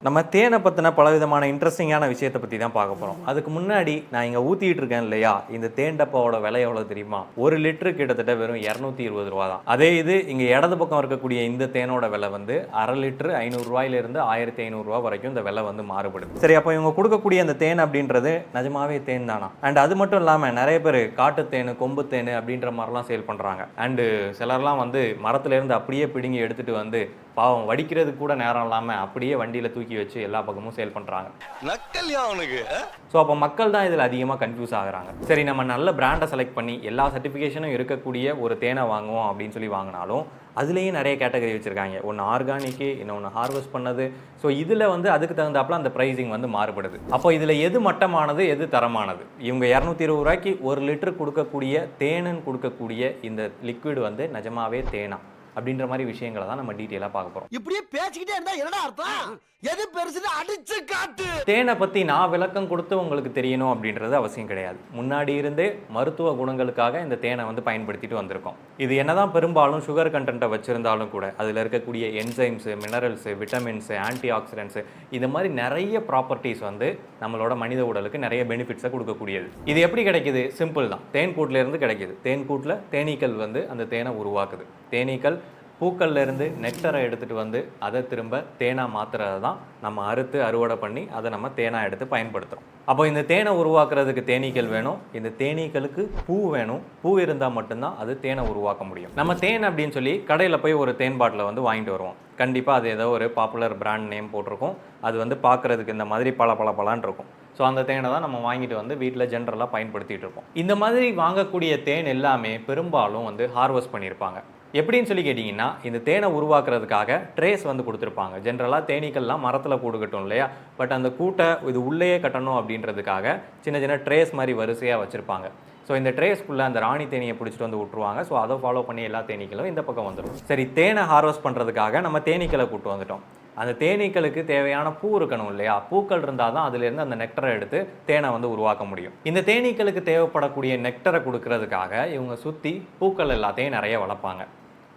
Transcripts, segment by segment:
நம்ம தேனை பற்றின பலவிதமான இன்ட்ரெஸ்டிங்கான விஷயத்தை பற்றி தான் பார்க்க போகிறோம். அதுக்கு முன்னாடி நான் இங்கே ஊற்றிட்டு இருக்கேன் இல்லையா, இந்த தேன் டப்பாவோட விலை எவ்வளோ தெரியுமா? 1 லிட்டரு கிட்டத்தட்ட வெறும் 220 ரூபா தான். அதே இது இங்கே இடது பக்கம் இருக்கக்கூடிய இந்த தேனோட விலை வந்து 1/2 லிட்டரு 500 ரூபாயிலிருந்து 1500 ரூபா வரைக்கும் இந்த விலை வந்து மாறுபடுது. சரி, அப்போ இவங்க கொடுக்கக்கூடிய அந்த தேன் அப்படின்றது நிஜமாவே தேன் தானா? அண்ட் அது மட்டும் இல்லாமல் நிறைய பேர் காட்டு தேன், கொம்பு தேன் அப்படின்ற மாதிரிலாம் சேல் பண்ணுறாங்க. அண்டு சிலர்லாம் வந்து மரத்துலேருந்து அப்படியே பிடுங்கி எடுத்துகிட்டு வந்து பாவம் வடிக்கிறதுக்கு கூட நேரம் இல்லாமல் அப்படியே வண்டியில் தூக்கி வச்சு எல்லா பக்கமும் சேல் பண்ணுறாங்க. ஸோ அப்போ மக்கள் தான் இதில் அதிகமாக கன்ஃபியூஸ் ஆகுறாங்க. சரி, நம்ம நல்ல பிராண்டை செலக்ட் பண்ணி எல்லா சர்டிஃபிகேஷனும் இருக்கக்கூடிய ஒரு தேனை வாங்குவோம் அப்படின்னு சொல்லி வாங்கினாலும் அதுலேயும் நிறைய கேட்டகரி வச்சுருக்காங்க. ஒன்று ஆர்கானிக்கு, இன்னொன்று ஹார்வெஸ்ட் பண்ணது. ஸோ இதில் வந்து அதுக்கு தகுந்தாப்புல அந்த ப்ரைஸிங் வந்து மாறுபடுது. அப்போ இதில் எது மட்டமானது, எது தரமானது? இவங்க 220 ரூபாய்க்கு 1 லிட்டர் கொடுக்கக்கூடிய தேனுன்னு கொடுக்கக்கூடிய இந்த லிக்விட் வந்து நிஜமாவே தேனா அப்படின்ற மாதிரி விஷயங்களை தான் நம்ம டீட்டெயிலாக பார்க்க போகிறோம். இப்படியே பேசிக்கிட்டே இருந்தா என்னடா அர்த்தம்? எது பெருசுன்னு அடிச்சு காட்டு. தேனை பற்றி நான் விளக்கம் கொடுத்து உங்களுக்கு தெரியணும் அப்படின்றது அவசியம் கிடையாது. முன்னாடி இருந்தே மருத்துவ குணங்களுக்காக இந்த தேனை வந்து பயன்படுத்திட்டு வந்திருக்கோம். இது என்னதான் பெரும்பாலும் சுகர் கண்டென்ட்டை வச்சிருந்தாலும் கூட அதில் இருக்கக்கூடிய enzymes, minerals, vitamins, anti accidents, இது மாதிரி நிறைய ப்ராப்பர்ட்டிஸ் வந்து நம்மளோட மனித உடலுக்கு நிறைய பெனிஃபிட்ஸை கொடுக்கக்கூடியது. இது எப்படி கிடைக்குது? சிம்பிள் தான். தேன் கூட்டிலேருந்து கிடைக்கிது. தேன் கூட்டில் தேனீக்கள் வந்து அந்த தேனை உருவாக்குது. தேனீக்கள் பூக்கள்ல இருந்து நெக்டரை எடுத்துகிட்டு வந்து அதை திரும்ப தேனாக மாற்றுறது தான் நம்ம அறுவடை பண்ணி அதை நம்ம தேனாக எடுத்து பயன்படுத்துகிறோம். அப்போ இந்த தேனை உருவாக்குறதுக்கு தேனீக்கள் வேணும். இந்த தேனீக்களுக்கு பூ வேணும். பூ இருந்தால் மட்டும்தான் அது தேனை உருவாக்க முடியும். நம்ம தேன் அப்படின்னு சொல்லி கடையில் போய் ஒரு தேன் பாட்டிலை வந்து வாங்கிட்டு வருவோம். கண்டிப்பாக அது ஏதோ ஒரு பாப்புலர் பிராண்ட் நேம் போட்டிருக்கும். அது வந்து பார்க்குறதுக்கு இந்த மாதிரி பலான்னு இருக்கும். ஸோ அந்த தேனை தான் நம்ம வாங்கிட்டு வந்து வீட்டில் ஜென்ரலாக பயன்படுத்திகிட்டு இருப்போம். இந்த மாதிரி வாங்கக்கூடிய தேன் எல்லாமே பெரும்பாலும் வந்து ஹார்வெஸ்ட் பண்ணியிருப்பாங்க. எப்படின்னு சொல்லி கேட்டிங்கன்னா, இந்த தேனை உருவாக்குறதுக்காக ட்ரேஸ் வந்து கொடுத்துருப்பாங்க. ஜென்ரலாக தேனீக்கள்லாம் மரத்தில் கூடு கட்டும் இல்லையா, பட் அந்த கூட்டை இது உள்ளேயே கட்டணும் அப்படின்றதுக்காக சின்ன சின்ன ட்ரேஸ் மாதிரி வரிசையாக வச்சுருப்பாங்க. ஸோ இந்த ட்ரேஸ்க்குள்ளே அந்த ராணி தேனியை பிடிச்சிட்டு வந்து விட்ருவாங்க. ஸோ அதை ஃபாலோ பண்ணி எல்லா தேனீக்களும் இந்த பக்கம் வந்துடும். சரி, தேனை ஹார்வெஸ்ட் பண்ணுறதுக்காக நம்ம தேனீக்களை கூப்பிட்டு வந்துட்டோம். அந்த தேனீக்களுக்கு தேவையான பூ இருக்கணும் இல்லையா, பூக்கள் இருந்தால் தான் அதுலேருந்து அந்த நெக்டரை எடுத்து தேனை வந்து உருவாக்க முடியும். இந்த தேனீக்களுக்கு தேவைப்படக்கூடிய நெக்டரை கொடுக்கறதுக்காக இவங்க சுற்றி பூக்கள் எல்லாத்தையும் நிறைய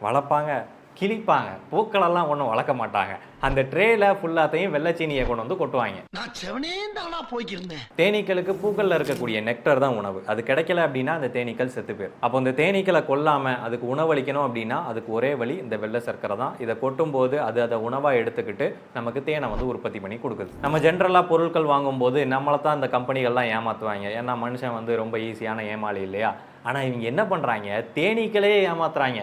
வளர்ப்பாங்க, கிழிப்பாங்க. பூக்களெல்லாம் ஒன்றும் வளர்க்க மாட்டாங்க. அந்த ட்ரேல ஃபுல்லாத்தையும் வெள்ளைச்சீனியை கொண்டு வந்து கொட்டுவாங்க. நான் செவனேந்தானா போய்க்கிருந்தேன். தேனீக்களுக்கு பூக்கள்ல இருக்கக்கூடிய நெக்டர் தான் உணவு. அது கிடைக்கல அப்படின்னா அந்த தேனீக்கள் செத்து போயிடும். அப்போ இந்த தேனீக்களை கொல்லாம அதுக்கு உணவளிக்கணும் அப்படின்னா அதுக்கு ஒரே வழி இந்த வெள்ளை சர்க்கரை தான். இதை கொட்டும் போது அது அதை உணவா எடுத்துக்கிட்டு நமக்கு தேனை வந்து உற்பத்தி பண்ணி கொடுக்குது. நம்ம ஜென்ரலா பொருட்கள் வாங்கும்போது நம்மளை தான் இந்த கம்பெனிகள்லாம் ஏமாத்துவாங்க. ஏன்னா மனுஷன் வந்து ரொம்ப ஈஸியான ஏமாளி இல்லையா. ஆனா இவங்க என்ன பண்றாங்க, தேனீக்களே ஏமாத்துறாங்க.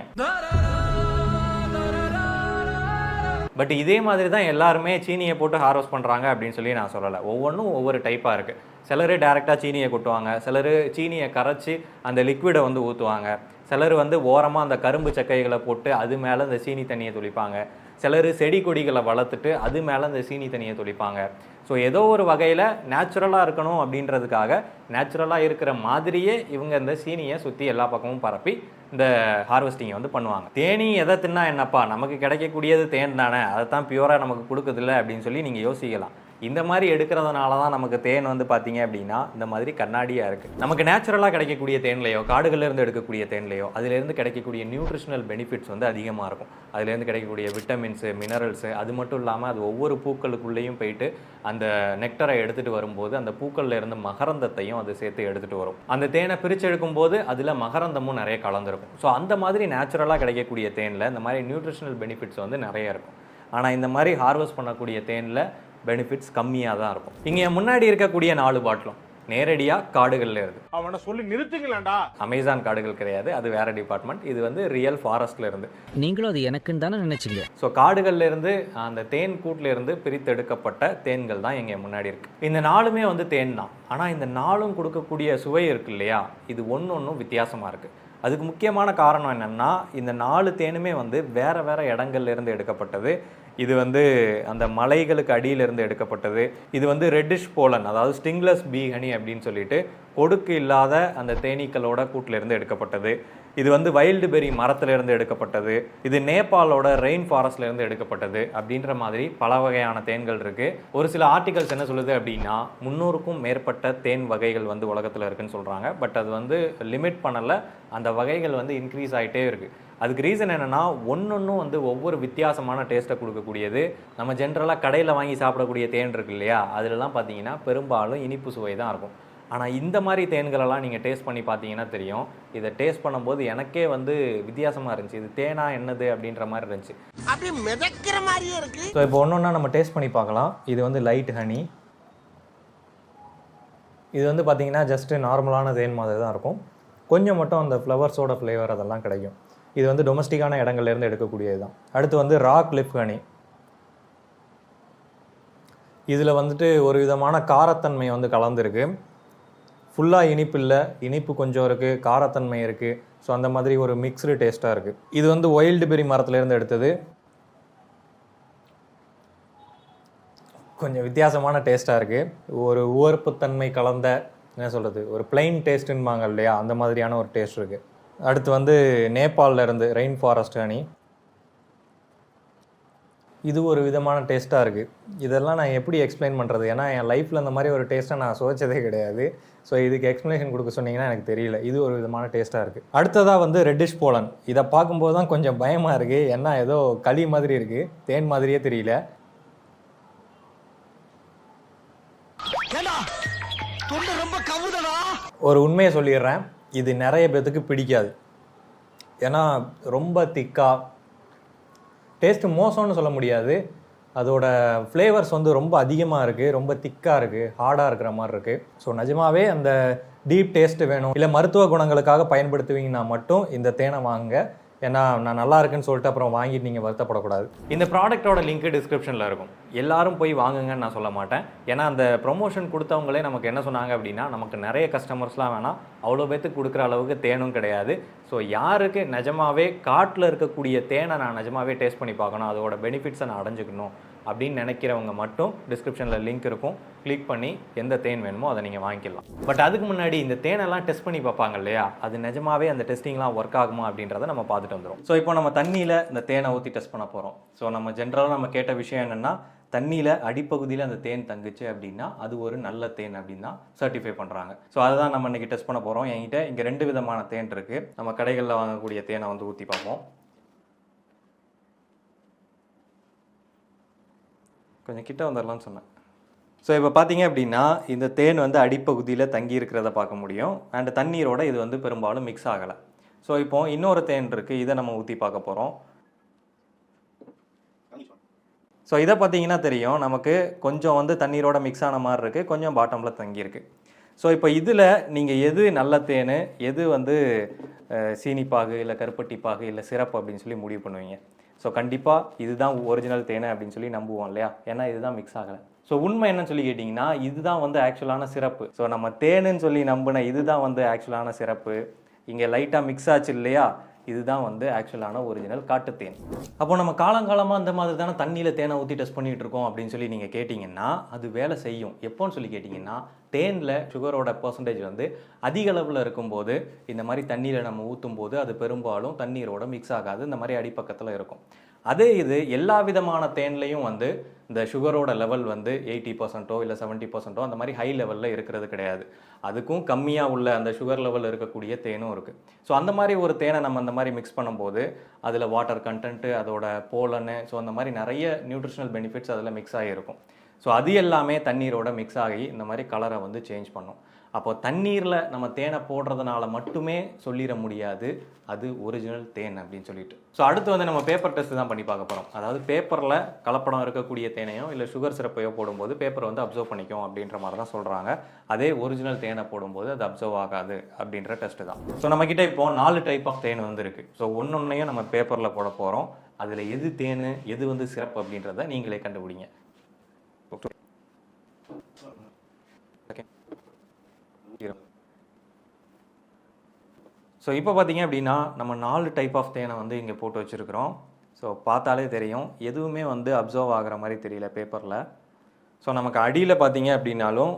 பட் இதே மாதிரி தான் எல்லாருமே சீனியை போட்டு ஹார்வெஸ்ட் பண்ணுறாங்க அப்படின்னு சொல்லி நான் சொல்லலை. ஒவ்வொன்றும் ஒவ்வொரு டைப்பாக இருக்குது. சிலர் டேரெக்டாக சீனியை கொட்டுவாங்க, சிலர் சீனியை கரைச்சி அந்த லிக்விடை வந்து ஊற்றுவாங்க, சிலர் வந்து ஓரமாக அந்த கரும்பு சக்கைகளை போட்டு அது மேலே அந்த சீனி தண்ணியை தொளிப்பாங்க, சிலர் செடி கொடிகளை வளர்த்துட்டு அது மேலே அந்த சீனி தண்ணியை தொளிப்பாங்க. ஸோ ஏதோ ஒரு வகையில் நேச்சுரலாக இருக்கணும் அப்படின்றதுக்காக நேச்சுரலாக இருக்கிற மாதிரியே இவங்க இந்த சீனியை சுற்றி எல்லா பக்கமும் பரப்பி இந்த ஹார்வெஸ்டிங்கை வந்து பண்ணுவாங்க. தேனி எதை தின்னா என்னப்பா, நமக்கு கிடைக்கக்கூடியது தேன் தானே, அதை தான் பியூராக நமக்கு கொடுக்குதில்ல அப்படின்னு சொல்லி நீங்கள் யோசிக்கலாம். இந்த மாதிரி எடுக்கிறதுனால தான் நமக்கு தேன் வந்து பார்த்தீங்க அப்படின்னா இந்த மாதிரி கண்ணாடியாக இருக்குது. நமக்கு நேச்சுரலாக கிடைக்கக்கூடிய தேன்லையோ, காடுகளிலிருந்து எடுக்கக்கூடிய தேன்லையோ அதிலேருந்து கிடைக்கக்கூடிய நியூட்ரிஷனல் பெனிஃபிட்ஸ் வந்து அதிகமாக இருக்கும். அதுலேருந்து கிடைக்கக்கூடிய விட்டமின்ஸு, மினரல்ஸு, அது மட்டும் இல்லாமல் அது ஒவ்வொரு பூக்களுக்குள்ளேயும் போயிட்டு அந்த நெக்டரை எடுத்துகிட்டு வரும்போது அந்த பூக்கள்ல இருந்து மகரந்தத்தையும் அது சேர்த்து எடுத்துகிட்டு வரும். அந்த தேனை பிரித்து எடுக்கும்போது அதில் மகரந்தமும் நிறைய கலந்துருக்கும். ஸோ அந்த மாதிரி நேச்சுரலாக கிடைக்கக்கூடிய தேனில் இந்த மாதிரி நியூட்ரிஷனல் பெனிஃபிட்ஸ் வந்து நிறைய இருக்கும். ஆனால் இந்த மாதிரி ஹார்வெஸ்ட் பண்ணக்கூடிய தேனில் பெனிஃபிட்ஸ் கம்மியாக தான் இருக்கும். இங்கே முன்னாடி இருக்கக்கூடிய 4 பாட்டிலும் நேரடியாக காடுகளில் இருந்து. அவனை சொல்லி நிறுத்துங்களேன்டா. அமேசான் காடுகள் கிடையாது, அது வேற டிபார்ட்மெண்ட். இது வந்து ரியல் ஃபாரஸ்ட்ல இருந்து. நீங்களும் அது எனக்குன்னு தானே நினைச்சிங்க. ஸோ காடுகள்ல இருந்து அந்த தேன் கூட்டில் இருந்து பிரித்தெடுக்கப்பட்ட தேன்கள் தான் எங்க முன்னாடி இருக்கு. இந்த 4மே வந்து தேன் தான். ஆனால் இந்த 4ம் கொடுக்கக்கூடிய சுவை இருக்கு இல்லையா, இது ஒன்றும் வித்தியாசமாக இருக்கு. அதுக்கு முக்கியமான காரணம் என்னன்னா, இந்த 4 தேனுமே வந்து வேற வேற இடங்கள்ல இருந்து எடுக்கப்பட்டது. இது வந்து அந்த மலைகளுக்கு அடியிலிருந்து எடுக்கப்பட்டது. இது வந்து ரெட்டிஷ் போலன், அதாவது ஸ்டிங்லெஸ் பீ ஹனி அப்படின்னு சொல்லிட்டு கொடுக்கு இல்லாத அந்த தேனீக்களோட கூட்டிலிருந்து எடுக்கப்பட்டது. இது வந்து வைல்டு பெரி மரத்திலிருந்து எடுக்கப்பட்டது. இது நேபாளோட ரெயின் ஃபாரஸ்ட்லேருந்து எடுக்கப்பட்டது. அப்படின்ற மாதிரி பல வகையான தேன்கள் இருக்குது. ஒரு சில ஆர்டிகல்ஸ் என்ன சொல்லுது அப்படின்னா 300க்கும் மேற்பட்ட தேன் வகைகள் வந்து உலகத்தில் இருக்குன்னு சொல்கிறாங்க. பட் அது வந்து லிமிட் பண்ணலை, அந்த வகைகள் வந்து இன்க்ரீஸ் ஆகிட்டே இருக்குது. அதுக்கு ரீசன் என்னென்னா ஒன்றொன்றும் வந்து ஒவ்வொரு வித்தியாசமான டேஸ்ட்டை கொடுக்கக்கூடியது. நம்ம ஜென்ரலாக கடையில் வாங்கி சாப்பிடக்கூடிய தேன் இருக்கு இல்லையா, அதிலலாம் பார்த்தீங்கன்னா பெரும்பாலும் இனிப்பு சுவை தான் இருக்கும். ஆனால் இந்த மாதிரி தேன்களெல்லாம் நீங்கள் டேஸ்ட் பண்ணி பார்த்தீங்கன்னா தெரியும். இதை டேஸ்ட் பண்ணும்போது எனக்கே வந்து வித்தியாசமாக இருந்துச்சு. இது தேனா என்னது அப்படின்ற மாதிரி இருந்துச்சு. அப்படி மிதக்கிற மாதிரியே இருக்கு. ஸோ இப்போ ஒன்றா நம்ம டேஸ்ட் பண்ணி பார்க்கலாம். இது வந்து லைட் ஹனி. இது வந்து பார்த்தீங்கன்னா ஜஸ்ட்டு நார்மலான தேன் மாதிரி தான் இருக்கும். கொஞ்சம் மட்டும் அந்த ஃப்ளவர்ஸோட ஃப்ளேவர் அதெல்லாம் கிடைக்கும். இது வந்து டொமஸ்டிக்கான இடங்கள்லேருந்து எடுக்கக்கூடியது தான். அடுத்து வந்து ராக் லிப் ஹனி. இதில் வந்துட்டு ஒரு விதமான காரத்தன்மை வந்து கலந்துருக்கு. ஃபுல்லாக இனிப்பு இல்லை, இனிப்பு கொஞ்சம் இருக்குது, காரத்தன்மை இருக்குது. ஸோ அந்த மாதிரி ஒரு மிக்ஸ்டு டேஸ்ட்டாக இருக்குது. இது வந்து ஒயில்டு பெரி மரத்துலேருந்து எடுத்தது. கொஞ்சம் வித்தியாசமான டேஸ்ட்டாக இருக்குது. ஒரு உவர்ப்புத்தன்மை கலந்த என்ன சொல்கிறது, ஒரு பிளைன் டேஸ்ட்டுன்பாங்க இல்லையா, அந்த மாதிரியான ஒரு டேஸ்ட் இருக்குது. அடுத்து வந்து நேபாளில் இருந்து ரெயின் ஃபாரஸ்ட் ஹனி. இது ஒரு விதமான டேஸ்ட்டாக இருக்குது. இதெல்லாம் நான் எப்படி எக்ஸ்பிளைன் பண்ணுறது? ஏன்னா என் லைஃப்பில் இந்த மாதிரி ஒரு டேஸ்ட்டை நான் சுவைச்சதே கிடையாது. ஸோ இதுக்கு எக்ஸ்ப்ளனேஷன் கொடுக்க சொன்னீங்கன்னா எனக்கு தெரியல. இது ஒரு விதமான டேஸ்ட்டாக இருக்குது. அடுத்ததாக வந்து ரெட்டிஷ் போலன். இதை பார்க்கும்போது தான் கொஞ்சம் பயமாக இருக்குது. ஏன்னா ஏதோ களி மாதிரி இருக்குது, தேன் மாதிரியே தெரியல. ஒரு உண்மையை சொல்லிடுறேன், இது நிறைய பேர்த்துக்கு பிடிக்காது. ஏன்னா ரொம்ப திக்காக, டேஸ்ட்டு மோசம்னு சொல்ல முடியாது, அதோட ஃப்ளேவர்ஸ் வந்து ரொம்ப அதிகமாக இருக்குது, ரொம்ப திக்காக இருக்குது, ஹார்டாக இருக்கிற மாதிரி இருக்குது. ஸோ நிஜமாவே அந்த டீப் டேஸ்ட்டு வேணும், இல்லை மருத்துவ குணங்களுக்காக பயன்படுத்துவீங்கன்னா மட்டும் இந்த தேனை வாங்க. ஏன்னா நான் நல்லா இருக்குன்னு சொல்லிட்டு அப்புறம் வாங்கிட்டு நீங்கள் வருத்தப்படக்கூடாது. இந்த ப்ராடக்ட்டோட லிங்க் டிஸ்கிரிப்ஷனில் இருக்கும். எல்லாரும் போய் வாங்குங்கன்னு நான் சொல்ல மாட்டேன். ஏன்னா அந்த ப்ரொமோஷன் கொடுத்தவங்களே நமக்கு என்ன சொன்னாங்க அப்படின்னா, நமக்கு நிறைய கஸ்டமர்ஸ்லாம் வேணாம், அவ்வளோ பேத்துக்கு கொடுக்குற அளவுக்கு தேனும் கிடையாது. ஸோ யாருக்கு நிஜமாவே காட்டில் இருக்கக்கூடிய தேனை நான் நிஜமாவே டேஸ்ட் பண்ணி பார்க்கணும், அதோட பெனிஃபிட்ஸை நான் அடைஞ்சிக்கணும் அப்படின்னு நினைக்கிறவங்க மட்டும் டிஸ்கிரிப்ஷனில் லிங்க் இருக்கும், கிளிக் பண்ணி எந்த தேன் வேணுமோ அதை நீங்கள் வாங்கிக்கலாம். பட் அதுக்கு முன்னாடி இந்த தேனெல்லாம் டெஸ்ட் பண்ணி பார்ப்பாங்க இல்லையா, அது நிஜமாவே அந்த டெஸ்டிங்லாம் ஒர்க் ஆகுமா அப்படின்றத நம்ம பார்த்துட்டு வந்துடும். ஸோ இப்போ நம்ம தண்ணியில் இந்த தேனை ஊற்றி டெஸ்ட் பண்ண போகிறோம். ஸோ நம்ம ஜென்ரலாக நம்ம கேட்ட விஷயம் என்னென்னா, தண்ணியில் அடிப்பகுதியில் அந்த தேன் தங்குச்சு அப்படின்னா அது ஒரு நல்ல தேன் அப்படின்னு தான் சர்டிஃபை பண்ணுறாங்க. ஸோ அதுதான் நம்ம இன்றைக்கி டெஸ்ட் பண்ண போகிறோம். என்கிட்ட இங்கே 2 விதமான தேன் இருக்குது. நம்ம கடைகளில் வாங்கக்கூடிய தேனை வந்து ஊற்றி பார்ப்போம். கொஞ்சம் கிட்ட வந்துடலாம்னு சொன்னேன். ஸோ இப்போ பார்த்தீங்க அப்படின்னா இந்த தேன் வந்து அடிப்பகுதியில் தங்கி இருக்கிறத பார்க்க முடியும். அண்ட் தண்ணீரோட இது வந்து பெரும்பாலும் மிக்ஸ் ஆகலை. ஸோ இப்போ இன்னொரு தேன் இருக்குது, இதை நம்ம ஊற்றி பார்க்க போகிறோம். ஸோ இதை பார்த்தீங்கன்னா தெரியும், நமக்கு கொஞ்சம் வந்து தண்ணீரோட மிக்ஸ் ஆன மாதிரி இருக்குது, கொஞ்சம் பாட்டமில் தங்கியிருக்கு. ஸோ இப்போ இதில் நீங்கள் எது நல்ல தேன், எது வந்து சீனிப்பாகு இல்லை கருப்பட்டிப்பாகு இல்லை சிறப்பு அப்படின்னு சொல்லி முடிவு பண்ணுவீங்க? ஸோ கண்டிப்பாக இதுதான் ஒரிஜினல் தேனை அப்படின்னு சொல்லி நம்புவோம் இல்லையா, ஏன்னா இதுதான் மிக்ஸ் ஆகலை. ஸோ உண்மை என்னன்னு சொல்லி கேட்டிங்கன்னா, இதுதான் வந்து ஆக்சுவலான சிறப்பு. ஸோ நம்ம தேனுன்னு சொல்லி நம்பின இதுதான் வந்து ஆக்சுவலான சிறப்பு. இங்கே லைட்டாக மிக்ஸ் ஆச்சு இல்லையா, இதுதான் வந்து ஆக்சுவலான ஒரிஜினல் காட்டு தேன். அப்போ நம்ம காலங்காலமாக இந்த மாதிரி தானே தண்ணியில் தேனை ஊற்றி டெஸ்ட் பண்ணிகிட்டு இருக்கோம் அப்படின்னு சொல்லி நீங்கள் கேட்டிங்கன்னா, அது வேலை செய்யும். எப்போன்னு சொல்லி கேட்டிங்கன்னா, தேனில் சுகரோட பர்சன்டேஜ் வந்து அதிக அளவில் இருக்கும்போது இந்த மாதிரி தண்ணியில் நம்ம ஊற்றும் போது அது பெரும்பாலும் தண்ணீரோட மிக்ஸ் ஆகாது, இந்த மாதிரி அடிப்பக்கத்தில் இருக்கும். அதே இது எல்லா விதமான தேன்லையும் வந்து இந்த சுகரோட லெவல் வந்து 80% இல்லை 70% அந்த மாதிரி ஹை லெவலில் இருக்கிறது கிடையாது. அதுக்கும் கம்மியாக உள்ள அந்த சுகர் லெவல் இருக்கக்கூடிய தேனும் இருக்குது. ஸோ அந்த மாதிரி ஒரு தேனை நம்ம அந்த மாதிரி மிக்ஸ் பண்ணும்போது அதில் வாட்டர் கண்டென்ட்டு, அதோட போலனு, ஸோ அந்த மாதிரி நிறைய நியூட்ரிஷனல் பெனிஃபிட்ஸ் அதில் மிக்ஸ் ஆகியிருக்கும். ஸோ அது எல்லாமே தண்ணீரோட மிக்ஸ் ஆகி இந்த மாதிரி கலரை வந்து சேஞ்ச் பண்ணும். அப்போ தண்ணீரில் நம்ம தேனை போடுறதுனால மட்டுமே சொல்லிட முடியாது அது ஒரிஜினல் தேன் அப்படின்னு சொல்லிட்டு. ஸோ அடுத்து வந்து நம்ம பேப்பர் டெஸ்ட் தான் பண்ணி பார்க்க போகிறோம். அதாவது பேப்பரில் கலப்படம் இருக்கக்கூடிய தேனையோ இல்லை சுகர் சிரப்பையோ போடும்போது பேப்பர் வந்து அப்சர்வ் பண்ணிக்கும் அப்படின்ற மாதிரி தான் சொல்கிறாங்க. அதே ஒரிஜினல் தேனை போடும்போது அது அப்சர்வ் ஆகாது அப்படின்ற டெஸ்ட்டு தான். ஸோ நம்மக்கிட்ட இப்போ 4 டைப் ஆஃப் தேன் வந்து இருக்குது. ஸோ ஒன்னொன்னையும் நம்ம பேப்பரில் போட போகிறோம். அதில் எது தேன், எது வந்து சிறப்பு அப்படின்றத நீங்களே கண்டுபிடிங்க. ஸோ இப்போ பார்த்தீங்க அப்படின்னா நம்ம 4 டைப் ஆஃப் தேனை வந்து இங்கே போட்டு வச்சுருக்கிறோம். ஸோ பார்த்தாலே தெரியும், எதுவுமே வந்து அப்சர்வ் ஆகிற மாதிரி தெரியல பேப்பரில். ஸோ நமக்கு அடியில் பார்த்தீங்க அப்படின்னாலும்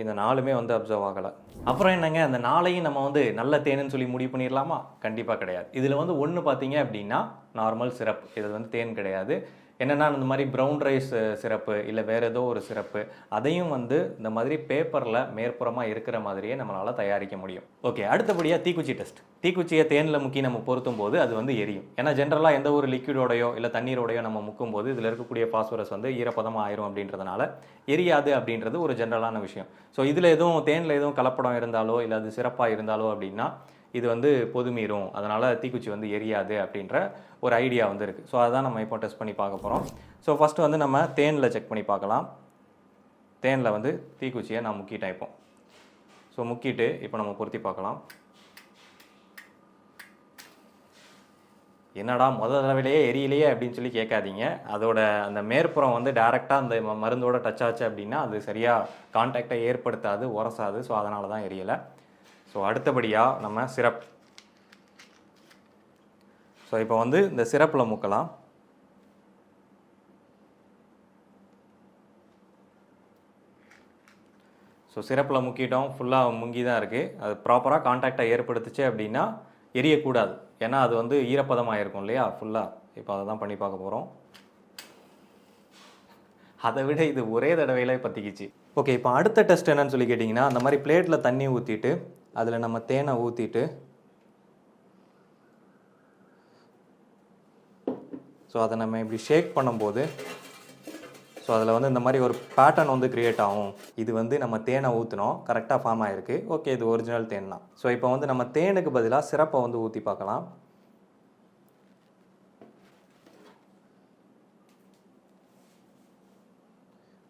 இந்த 4மே வந்து அப்சர்வ் ஆகலை. அப்புறம் என்னங்க, அந்த 4ஐயும் நம்ம வந்து நல்ல தேனுன்னு சொல்லி முடிவு பண்ணிடலாமா? கண்டிப்பாக கிடையாது. இதில் வந்து ஒன்று பார்த்தீங்க அப்படின்னா நார்மல் சிரப், இது வந்து தேன் கிடையாது. என்னென்னா இந்த மாதிரி ப்ரௌன் ரைஸ் சிரப்பு இல்லை வேறு ஏதோ ஒரு சிரப்பு அதையும் வந்து இந்த மாதிரி பேப்பரில் மேற்புறமாக இருக்கிற மாதிரியே நம்மளால் தயாரிக்க முடியும். ஓகே, அடுத்தபடியாக தீக்குச்சி டெஸ்ட். தீக்குச்சியை தேனில் முக்கி நம்ம பொருத்தும் போது அது வந்து எரியும். ஏன்னா ஜென்ரலாக எந்த ஒரு லிக்விடோடையோ இல்லை தண்ணீரோடையோ நம்ம முக்கும் போது இதில் இருக்கக்கூடிய பாஸ்பரஸ் வந்து ஈரப்பதமாக ஆயிரும் அப்படின்றதுனால எரியாது அப்படின்றது ஒரு ஜென்ரலான விஷயம். ஸோ இதில் எதுவும் தேனில் எதுவும் கலப்படம் இருந்தாலோ இல்லை அது சிறப்பாக இருந்தாலோ அப்படின்னா இது வந்து பொதுமீறும், அதனால் தீக்குச்சி வந்து எரியாது அப்படின்ற ஒரு ஐடியா வந்து இருக்குது. ஸோ அதுதான் நம்ம இப்போ டெஸ்ட் பண்ணி பார்க்க போகிறோம். ஸோ ஃபஸ்ட்டு வந்து நம்ம தேனில் செக் பண்ணி பார்க்கலாம். தேனில் வந்து தீக்குச்சியை நான் முக்கிட்டேன் இப்போ. ஸோ முக்கிட்டு இப்போ நம்ம பொருத்தி பார்க்கலாம். என்னடா முதல் தடவையிலேயே எரியலையே அப்படின்னு சொல்லி கேட்காதீங்க. அதோட அந்த மேற்புறம் வந்து டைரெக்டாக அந்த மருந்தோட டச் ஆச்சு அப்படின்னா அது சரியாக கான்டாக்டை ஏற்படுத்தாது, உரசாது. ஸோ அதனால தான் எரியலை. ஸோ அடுத்தபடியாக நம்ம சிரப். ஸோ இப்போ வந்து இந்த சிரப்பில் முக்கலாம். ஸோ சிரப்பில் முக்கிட்டோம், ஃபுல்லாக முங்கி தான் இருக்குது. அது ப்ராப்பராக கான்டாக்டை ஏற்படுத்துச்சு அப்படின்னா எரியக்கூடாது. ஏன்னா அது வந்து ஈரப்பதமாக இருக்கும் இல்லையா ஃபுல்லாக. இப்போ அதை தான் பண்ணி பார்க்க போகிறோம். அதை விட இது ஒரே தடவையில பற்றிக்கிச்சு. ஓகே, இப்போ அடுத்த டெஸ்ட் என்னன்னு சொல்லி கேட்டிங்கன்னா, அந்த மாதிரி பிளேட்டில் தண்ணி ஊற்றிட்டு அதில் நம்ம தேனை ஊற்றிட்டு ஸோ அதை நம்ம இப்படி ஷேக் பண்ணும்போது ஸோ அதில் வந்து இந்த மாதிரி ஒரு பேட்டர்ன் வந்து க்ரியேட் ஆகும். இது வந்து நம்ம தேனை ஊற்றினோம், கரெக்டாக ஃபார்ம் ஆகிருக்கு. ஓகே, இது ஒரிஜினல் தேன் தான். ஸோ இப்போ வந்து நம்ம தேனுக்கு பதிலாக சிரப்பை வந்து ஊற்றி பார்க்கலாம்.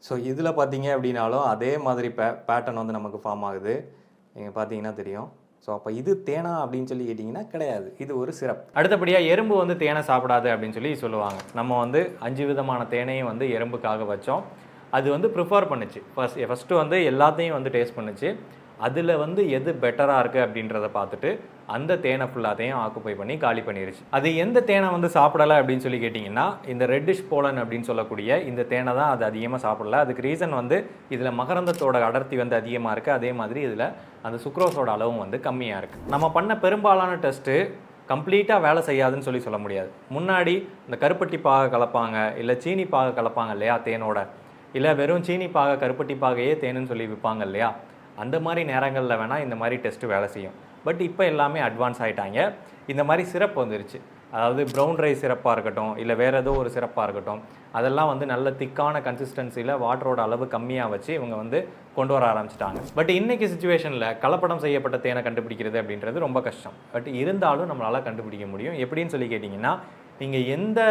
ஸோ இதில் பார்த்தீங்க அப்படின்னாலும் அதே மாதிரி பேட்டர்ன் வந்து நமக்கு ஃபார்ம் ஆகுது. நீங்கள் பார்த்தீங்கன்னா தெரியும். ஸோ அப்போ இது தேனா அப்படின்னு சொல்லி கேட்டிங்கன்னா கிடையாது, இது ஒரு சிரப். அடுத்தபடியாக எறும்பு வந்து தேனை சாப்பிடாது அப்படின்னு சொல்லி சொல்லுவாங்க. நம்ம வந்து 5 விதமான தேனையும் வந்து எறும்புக்காக வச்சோம். அது வந்து ப்ரிஃபர் பண்ணுச்சு. ஃபஸ்ட்டு வந்து எல்லாத்தையும் வந்து டேஸ்ட் பண்ணுச்சு. அதில் வந்து எது பெட்டராக இருக்குது அப்படின்றத பார்த்துட்டு அந்த தேனை ஃபுல்லாத்தையும் ஆக்குப்பை பண்ணி காலி பண்ணிருச்சு. அது எந்த தேனை வந்து சாப்பிடலை அப்படின்னு சொல்லி கேட்டிங்கன்னா, இந்த ரெட்டிஷ் போலன் அப்படின்னு சொல்லக்கூடிய இந்த தேனை தான் அது அதிகமாக சாப்பிடல. அதுக்கு ரீசன் வந்து இதில் மகரந்தத்தோட அடர்த்தி வந்து அதிகமாக இருக்குது. அதே மாதிரி இதில் அந்த சுக்ரோஸோட அளவும் வந்து கம்மியாக இருக்குது. நம்ம பண்ண பெரும்பாலான டெஸ்ட்டு கம்ப்ளீட்டாக வேலை செய்யாதுன்னு சொல்லி சொல்ல முடியாது. முன்னாடி இந்த கருப்பட்டி பாகை கலப்பாங்க, இல்லை சீனி பாகை கலப்பாங்க இல்லையா தேனோட, இல்லை வெறும் சீனி பாகை கருப்பட்டி பாகையே தேனுன்னு சொல்லி விற்பாங்க இல்லையா, அந்த மாதிரி நேரங்களில் வேணால் இந்த மாதிரி டெஸ்ட்டு வேலை செய்யும். பட் இப்போ எல்லாமே அட்வான்ஸ் ஆகிட்டாங்க. இந்த மாதிரி சிரப் வந்துருச்சு. அதாவது ப்ரௌன் ரைஸ் சிரப்பாக இருக்கட்டும், இல்லை வேறு ஏதோ ஒரு சிரப்பாக இருக்கட்டும், அதெல்லாம் வந்து நல்ல திக்கான கன்சிஸ்டன்சியில் வாட்டரோட அளவு கம்மியாக வச்சு இவங்க வந்து கொண்டு வர ஆரம்பிச்சிட்டாங்க. பட் இன்றைக்கி சுச்சுவேஷனில் கலப்படம் செய்யப்பட்ட தேனை கண்டுபிடிக்கிறது அப்படின்றது ரொம்ப கஷ்டம். பட் இருந்தாலும் நம்மளால் கண்டுபிடிக்க முடியும். எப்படின்னு சொல்லி கேட்டிங்கன்னா, நீங்கள் எந்த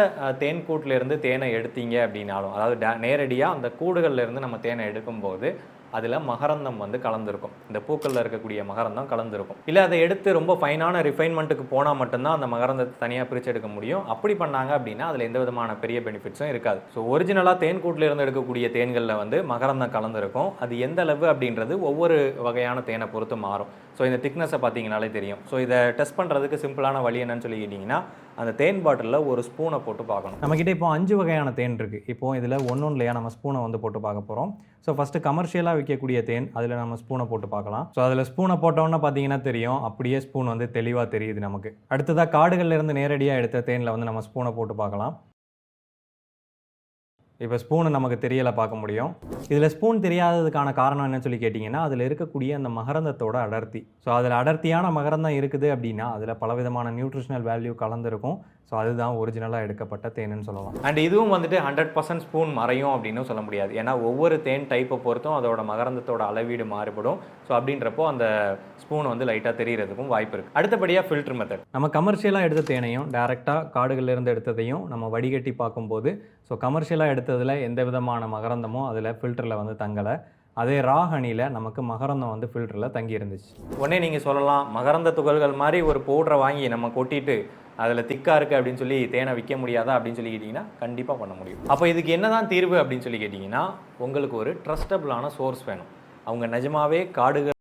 தேன் கூட்டிலேருந்து தேனை எடுத்தீங்க அப்படின்னாலும், அதாவது நேரடியாக அந்த கூடுகள்லேருந்து நம்ம தேனை எடுக்கும்போது அதில் மகரந்தம் வந்து கலந்துருக்கும். இந்த பூக்களில் இருக்கக்கூடிய மகரந்தம் கலந்துருக்கும். இல்லை அதை எடுத்து ரொம்ப ஃபைனான ரிஃபைன்மெண்ட்டுக்கு போனால் மட்டும்தான் அந்த மகரந்தத்தை தனியாக பிரித்து எடுக்க முடியும். அப்படி பண்ணாங்க அப்படின்னா அதில் எந்த விதமான பெரிய பெனிஃபிட்ஸும் இருக்காது. ஸோ ஒரிஜினலாக தேன் கூட்டிலேருந்து எடுக்கக்கூடிய தேன்களில் வந்து மகரந்தம் கலந்துருக்கும். அது எந்த அளவு அப்படின்றது ஒவ்வொரு வகையான தேனை பொறுத்து மாறும். ஸோ இந்த திக்னஸை பார்த்தீங்கனாலே தெரியும். ஸோ இதை டெஸ்ட் பண்ணுறதுக்கு சிம்பிளான வழி என்னன்னு சொல்லி கேட்டிங்கன்னா, அந்த தேன் பாட்டிலில் ஒரு ஸ்பூனை போட்டு பார்க்கணும். நம்மக்கிட்ட இப்போ 5 வகையான தேன் இருக்குது. இப்போது இதில் ஒன்றுலையா நம்ம ஸ்பூனை வந்து போட்டு பார்க்க போகிறோம். ஸோ ஃபஸ்ட்டு கமர்ஷியலாக விற்கக்கூடிய தேன், அதில் நம்ம ஸ்பூனை போட்டு பார்க்கலாம். ஸோ அதில் ஸ்பூனை போட்டோன்னு பார்த்தீங்கன்னா தெரியும், அப்படியே ஸ்பூன் வந்து தெளிவாக தெரியுது நமக்கு. அடுத்ததாக காடுகள்லேருந்து நேரடியாக எடுத்த தேனில் வந்து நம்ம ஸ்பூனை போட்டு பார்க்கலாம். இப்போ ஸ்பூனு நமக்கு தெரியலை, பார்க்க முடியும். இதில் ஸ்பூன் தெரியாததுக்கான காரணம் என்னன்னு சொல்லி கேட்டிங்கன்னா, அதில் இருக்கக்கூடிய அந்த மகரந்தத்தோட அடர்த்தி. ஸோ அதில் அடர்த்தியான மகரந்தம் இருக்குது அப்படின்னா அதில் பலவிதமான நியூட்ரிஷனல் வேல்யூ கலந்துருக்கும். ஸோ அதுதான் ஒரிஜினலாக எடுக்கப்பட்ட தேனுன்னு சொல்லலாம். அண்ட் இதுவும் வந்துட்டு 100% ஸ்பூன் மறையும் அப்படின்னு சொல்ல முடியாது. ஏன்னா ஒவ்வொரு தேன் டைப்பை பொறுத்தும் அதோட மகரந்தத்தோட அளவீடு மாறுபடும். ஸோ அப்படின்றப்போ அந்த ஸ்பூன் வந்து லைட்டாக தெரியறதுக்கும் வாய்ப்பு இருக்குது. அடுத்தபடியாக ஃபில்டர் மெத்தட். நம்ம கமர்ஷியலாக எடுத்த தேனையும் டேரெக்டாக காடுகளிலிருந்து எடுத்ததையும் நம்ம வடிகட்டி பார்க்கும்போது, ஸோ கமர்ஷியலாக எடுத்ததில் எந்த விதமான மகரந்தமும் அதில் ஃபில்டரில் வந்து தங்கலை. அதே ரா ஹனியில் நமக்கு மகரந்தம் வந்து ஃபில்டரில் தங்கி இருந்துச்சு. உடனே நீங்கள் சொல்லலாம், மகரந்த துகள்கள் மாதிரி ஒரு பவுடரை வாங்கி நம்ம கொட்டிட்டு அதில் திக்காக இருக்குது அப்படின்னு சொல்லி தேனை விற்க முடியாதா அப்படின்னு சொல்லி கேட்டிங்கன்னா கண்டிப்பாக பண்ண முடியும். அப்போ இதுக்கு என்ன தான் தீர்வு அப்படின்னு சொல்லி கேட்டிங்கன்னா, உங்களுக்கு ஒரு ட்ரஸ்டபுளான சோர்ஸ் வேணும். அவங்க நிஜமாவே காடுகள்